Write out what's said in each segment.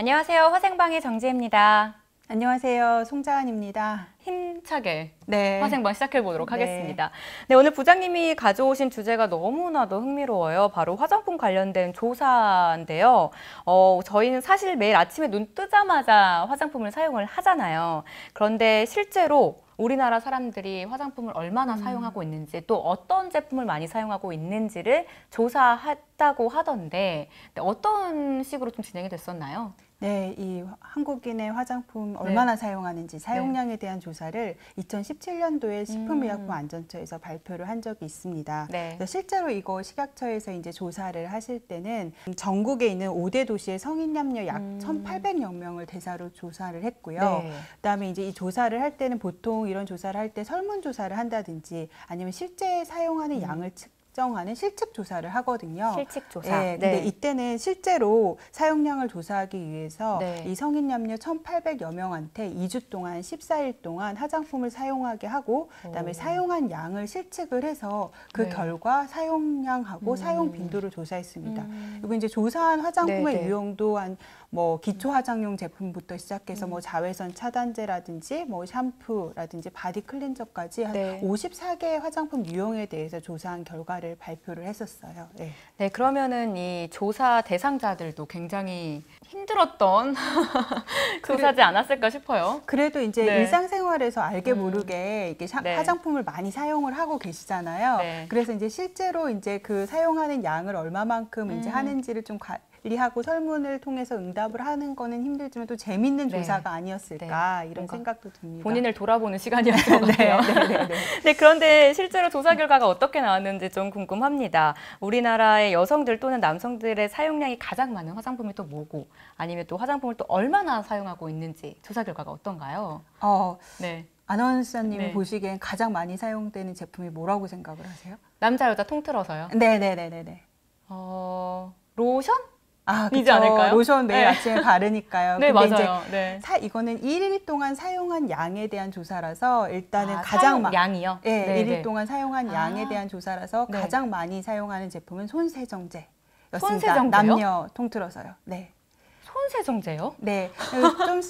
안녕하세요. 화생방의 정지혜입니다. 안녕하세요. 송자은입니다. 힘차게 네. 화생방 시작해 보도록 네. 하겠습니다. 네, 오늘 부장님이 가져오신 주제가 너무나도 흥미로워요. 바로 화장품 관련된 조사인데요. 저희는 사실 매일 아침에 눈 뜨자마자 화장품을 사용을 하잖아요. 그런데 실제로 우리나라 사람들이 화장품을 얼마나 사용하고 있는지, 또 어떤 제품을 많이 사용하고 있는지를 조사했다고 하던데 어떤 식으로 좀 진행이 됐었나요? 네, 이 한국인의 화장품 얼마나 사용하는지 사용량에 대한 조사를 2017년도에 식품의약품안전처에서 발표를 한 적이 있습니다. 네. 그래서 실제로 이거 식약처에서 이제 조사를 하실 때는 전국에 있는 5대 도시의 성인 남녀 약 1,800여 명을 대상으로 조사를 했고요. 네. 그다음에 이제 이 조사를 할 때는 보통 이런 조사를 할 때 설문조사를 한다든지 아니면 실제 사용하는 양을 측정하는 실측 조사를 하거든요. 실측 조사. 네, 근데 이때는 실제로 사용량을 조사하기 위해서 네. 이 성인 남녀 1,800여 명한테 2주 동안 14일 동안 화장품을 사용하게 하고 그다음에 사용한 양을 실측을 해서 그 네. 결과 사용량하고 사용 빈도를 조사했습니다. 그리고 이제 조사한 화장품의 네, 네. 유형도 한 뭐 기초 화장용 제품부터 시작해서 뭐 자외선 차단제라든지 뭐 샴푸라든지 바디 클렌저까지 한 네. 54개의 화장품 유형에 대해서 조사한 결과를 발표를 했었어요. 네. 네, 그러면은 이 조사 대상자들도 굉장히 힘들었던 조사지 않았을까 싶어요. 그래도 이제 네. 일상생활에서 알게 모르게 이게 네. 화장품을 많이 사용을 하고 계시잖아요. 네. 그래서 이제 실제로 이제 그 사용하는 양을 얼마만큼 이제 하는지를 좀 관리하고 설문을 통해서 응답을 하는 거는 힘들지만 또 재밌는 네. 조사가 아니었을까 네. 이런 생각도 듭니다. 본인을 돌아보는 시간이었을 것 같아요. 네. 네, 그런데 실제로 조사 결과가 어떻게 나왔는지 좀 궁금합니다. 우리나라의 여성들 또는 남성들의 사용량이 가장 많은 화장품이 또 뭐고, 아니면 또 화장품을 또 얼마나 사용하고 있는지 조사 결과가 어떤가요? 네. 아나운서님이 네. 보시기엔 가장 많이 사용되는 제품이 뭐라고 생각을 하세요? 남자, 여자 통틀어서요? 네네네네네. 로션? 그쵸. 이지 않을까요? 로션 매일 네. 아침에 바르니까요. 네, 근데 맞아요. 이제 네. 이거는 1일 동안 사용한 양에 대한 조사라서 일단은 사용 양이요? 네, 네, 1일 네. 동안 사용한 양에 대한 조사라서 네. 가장 많이 사용하는 제품은 손세정제였습니다. 손세정제요? 남녀 통틀어서요. 네. 손세정제요? 네,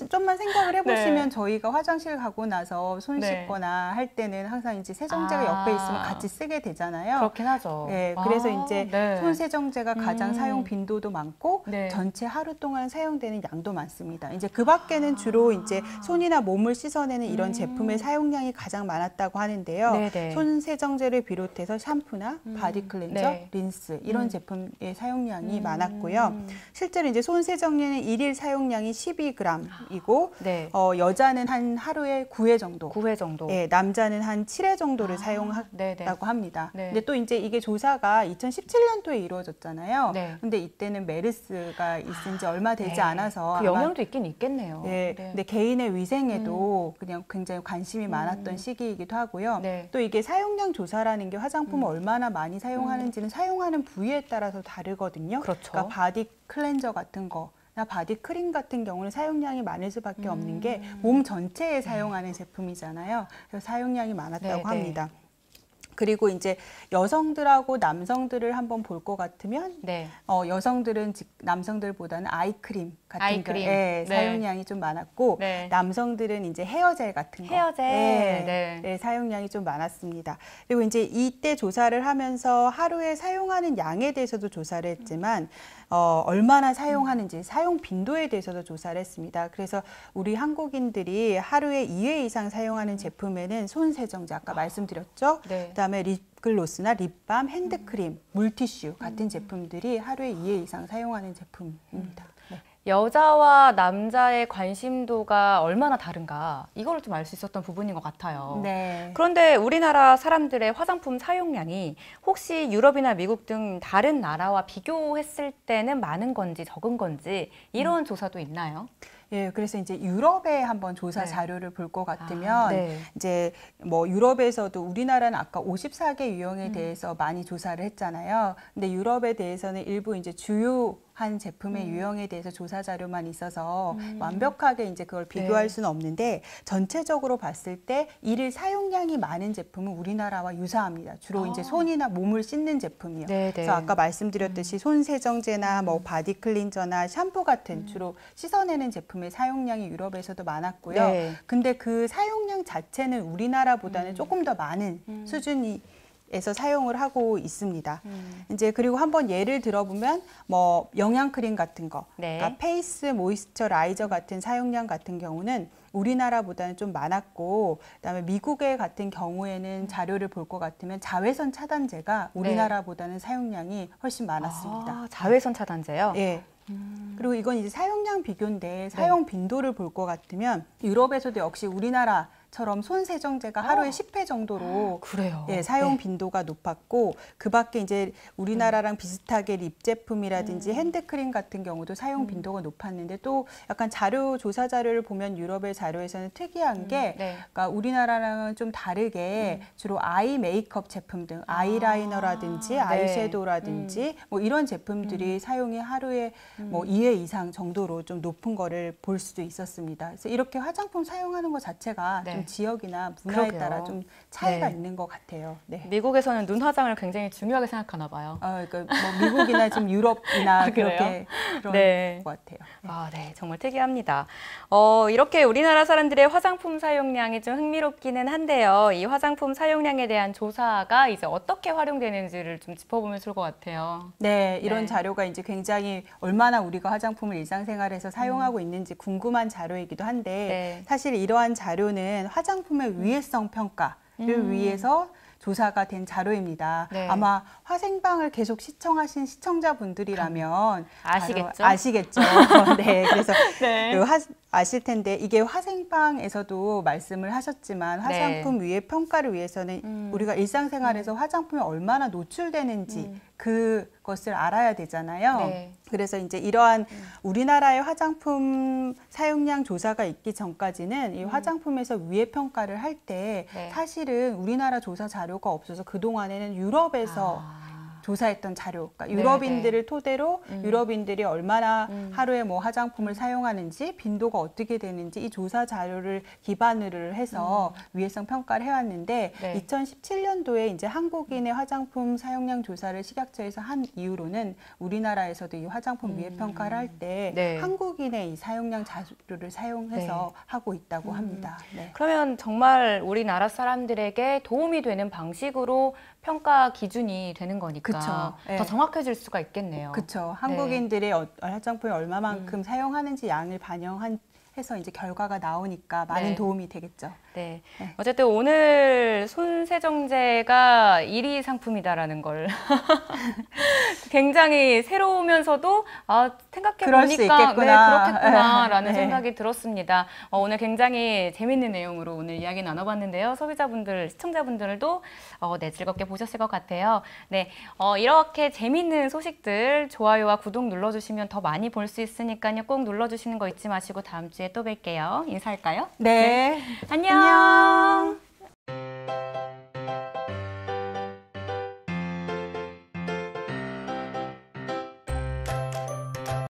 좀만 생각을 해보시면 네. 저희가 화장실 가고 나서 손 네. 씻거나 할 때는 항상 이제 세정제가 옆에 있으면 같이 쓰게 되잖아요. 그렇긴 하죠. 네, 그래서 이제 네. 손세정제가 가장 사용 빈도도 많고 네. 전체 하루 동안 사용되는 양도 많습니다. 이제 그 밖에는 주로 이제 손이나 몸을 씻어내는 이런 제품의 사용량이 가장 많았다고 하는데요. 네네. 손세정제를 비롯해서 샴푸나 바디 클렌저, 네. 린스 이런 제품의 사용량이 많았고요. 실제로 이제 손세정제는 일일 사용량이 12g이고 네. 여자는 한 하루에 9회 정도. 9회 정도. 예, 남자는 한 7회 정도를 네네. 사용했다고 합니다. 네. 근데 또 이제 이게 조사가 2017년도에 이루어졌잖아요. 네. 근데 이때는 메르스가 있은 지 얼마 되지 네. 않아서 그 영향도 있긴 있겠네요. 네, 네. 근데 개인의 위생에도 그냥 굉장히 관심이 많았던 시기이기도 하고요. 네. 또 이게 사용량 조사라는 게 화장품을 얼마나 많이 사용하는지는 사용하는 부위에 따라서 다르거든요. 그렇죠. 그러니까 바디 클렌저 같은 거. 나 바디 크림 같은 경우는 사용량이 많을 수밖에 없는 게 몸 전체에 사용하는 제품이잖아요. 그래서 사용량이 많았다고 네, 합니다. 그리고 이제 여성들하고 남성들을 한번 볼 것 같으면 네. 여성들은 남성들보다는 아이크림 같은 아이크림. 네. 사용량이 좀 많았고 네. 남성들은 이제 헤어젤 같은 거 헤어젤. 네, 사용량이 좀 많았습니다. 그리고 이제 이때 조사를 하면서 하루에 사용하는 양에 대해서도 조사를 했지만 얼마나 사용하는지 사용 빈도에 대해서도 조사를 했습니다. 그래서 우리 한국인들이 하루에 2회 이상 사용하는 제품에는 손세정제 아까 말씀드렸죠. 네. 그다음에 립글로스나 립밤, 핸드크림, 물티슈 같은 제품들이 하루에 2회 이상 사용하는 제품입니다. 네. 여자와 남자의 관심도가 얼마나 다른가 이거를 좀 알 수 있었던 부분인 것 같아요. 네. 그런데 우리나라 사람들의 화장품 사용량이 혹시 유럽이나 미국 등 다른 나라와 비교했을 때는 많은 건지 적은 건지 이런 조사도 있나요? 예, 그래서 이제 유럽에 한번 조사 네. 자료를 볼 것 같으면 네. 이제 뭐 유럽에서도 우리나라는 아까 54개 유형에 대해서 많이 조사를 했잖아요. 근데 유럽에 대해서는 일부 이제 주요 한 제품의 유형에 대해서 조사 자료만 있어서 완벽하게 이제 그걸 비교할 수는 없는데 전체적으로 봤을 때 일일 사용량이 많은 제품은 우리나라와 유사합니다. 주로 이제 손이나 몸을 씻는 제품이요. 그래서 아까 말씀드렸듯이 손 세정제나 뭐 바디 클린저나 샴푸 같은 주로 씻어내는 제품의 사용량이 유럽에서도 많았고요. 근데 그 사용량 자체는 우리나라보다는 조금 더 많은 수준이 에서 사용을 하고 있습니다. 이제 그리고 한번 예를 들어보면 뭐 영양크림 같은 거, 그러니까 페이스 모이스처라이저 같은 사용량 같은 경우는 우리나라보다는 좀 많았고, 그다음에 미국의 같은 경우에는 자료를 볼 것 같으면 자외선 차단제가 우리나라보다는 사용량이 훨씬 많았습니다. 아, 자외선 차단제요? 네. 그리고 이건 이제 사용량 비교인데 사용 빈도를 볼 것 같으면 유럽에서도 역시 우리나라처럼 손 세정제가 하루에 10회 정도로 그래요. 예, 사용 빈도가 높았고 그 밖에 이제 우리나라랑 비슷하게 립 제품이라든지 핸드크림 같은 경우도 사용 빈도가 높았는데 또 약간 조사 자료를 보면 유럽의 자료에서는 특이한 게 그러니까 우리나라랑은 좀 다르게 주로 아이 메이크업 제품 등 아이라이너라든지 아이섀도우라든지 뭐 이런 제품들이 사용이 하루에 뭐 2회 이상 정도로 좀 높은 거를 볼 수도 있었습니다. 그래서 이렇게 화장품 사용하는 것 자체가 좀 지역이나 문화에 따라 좀 차이가 있는 것 같아요. 네. 미국에서는 눈 화장을 굉장히 중요하게 생각하나 봐요. 그러니까 뭐 미국이나 지금 유럽이나 그렇게 그런 것 같아요. 아, 네, 정말 특이합니다. 이렇게 우리나라 사람들의 화장품 사용량이 좀 흥미롭기는 한데요. 이 화장품 사용량에 대한 조사가 이제 어떻게 활용되는지를 좀 짚어보면 좋을 것 같아요. 네, 이런 자료가 이제 굉장히 얼마나 우리가 화장품을 일상생활에서 사용하고 있는지 궁금한 자료이기도 한데 사실 이러한 자료는 화장품의 유해성 평가를 위해서 조사가 된 자료입니다. 아마 화생방을 계속 시청하신 시청자분들이라면 아시겠죠. 네, 그래서 아실 텐데 이게 화생방에서도 말씀을 하셨지만 화장품 유해 평가를 위해서는 우리가 일상생활에서 화장품에 얼마나 노출되는지 그것을 알아야 되잖아요. 그래서 이제 이러한 우리나라의 화장품 사용량 조사가 있기 전까지는 이 화장품에서 유해 평가를 할 때 사실은 우리나라 조사 자료가 없어서 그동안에는 유럽에서 조사했던 자료, 그러니까 유럽인들을 토대로 유럽인들이 얼마나 하루에 뭐 화장품을 사용하는지 빈도가 어떻게 되는지 이 조사 자료를 기반으로 해서 유해성 평가를 해왔는데 2017년도에 이제 한국인의 화장품 사용량 조사를 식약처에서 한 이후로는 우리나라에서도 이 화장품 유해 평가를 할 때 한국인의 이 사용량 자료를 사용해서 하고 있다고 합니다. 그러면 정말 우리나라 사람들에게 도움이 되는 방식으로 평가 기준이 되는 거니까 더 정확해질 수가 있겠네요. 그렇죠. 한국인들의 화장품을 얼마만큼 사용하는지 양을 반영해서 이제 결과가 나오니까 많은 도움이 되겠죠. 어쨌든 오늘 손 세정제가 1위 상품이다라는 걸 굉장히 새로우면서도 생각해보니까 그렇겠구나라는 생각이 들었습니다. 오늘 굉장히 재밌는 내용으로 오늘 이야기 나눠봤는데요. 소비자분들, 시청자분들도 즐겁게 보셨을 것 같아요. 이렇게 재밌는 소식들 좋아요와 구독 눌러주시면 더 많이 볼 수 있으니까요. 꼭 눌러주시는 거 잊지 마시고 다음 주에 또 뵐게요. 인사할까요? 네. 안녕.